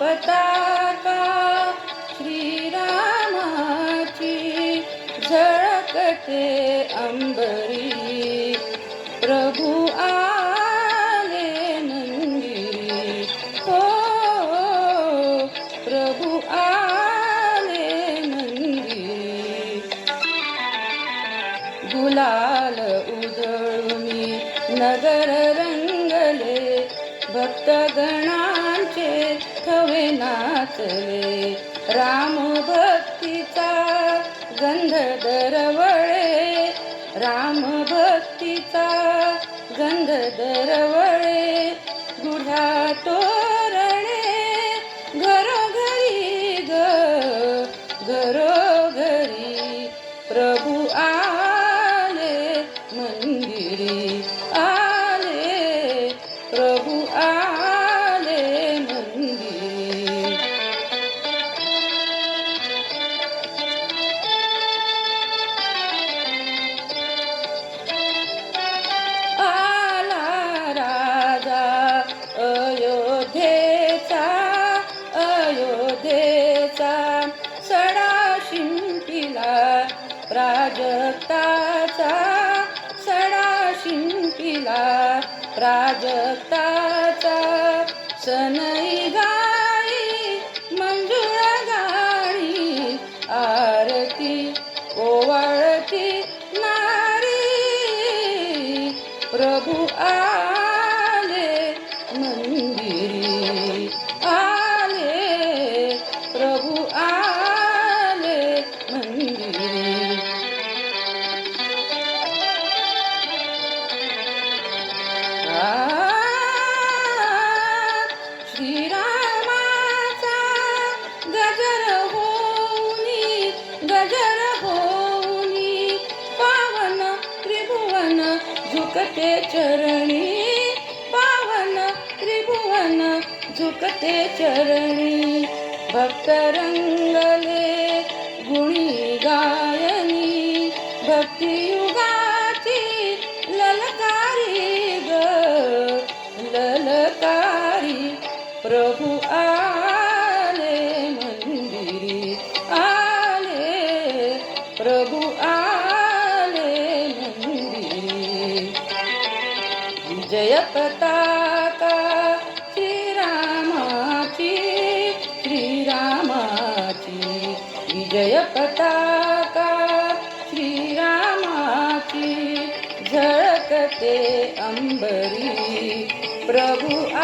पताका श्रीरामाची झळकते अंबरी. प्रभु आले नंदी, हो प्रभु आले नंदी. गुलाल उधळूनी नगर रंगले, भक्तगणांचे थवे नाचले. राम भक्तीचा गंध दरवळे, राम भक्तीचा गंध दरवळे. गुढ्या तोरणे घरोघरी ग, घरोघरी. प्रभु आले मंदिरी, आले प्रभु आले मंदिरी. आला राजा अयोध्येचा, अयोध्येचा. सडा शिंपिला प्राजक्ताचा, सडा शिंपिला प्राजक्ताचा. सनई गाई मंजुळ गाणी, आरती ओवाळती नारी. प्रभु आले मंदिरी, आले प्रभु आले मंदिरी. श्रीरामाचा गजर होऊनी, गजर होऊनी. पावन त्रिभुवन झुकते चरणी, पावन त्रिभुवन झुकते चरणी. भक्त रंगले गुणी गायनी, भक्तियुगाची ललकारी ग, ललकारी. प्रभु आले मंदिरी, आले प्रभु आले मंदिरी. विजय पताका श्रीरामाची, श्रीरामाची. विजय पताका श्रीरामाची झळकते अंबरी. प्रभु आ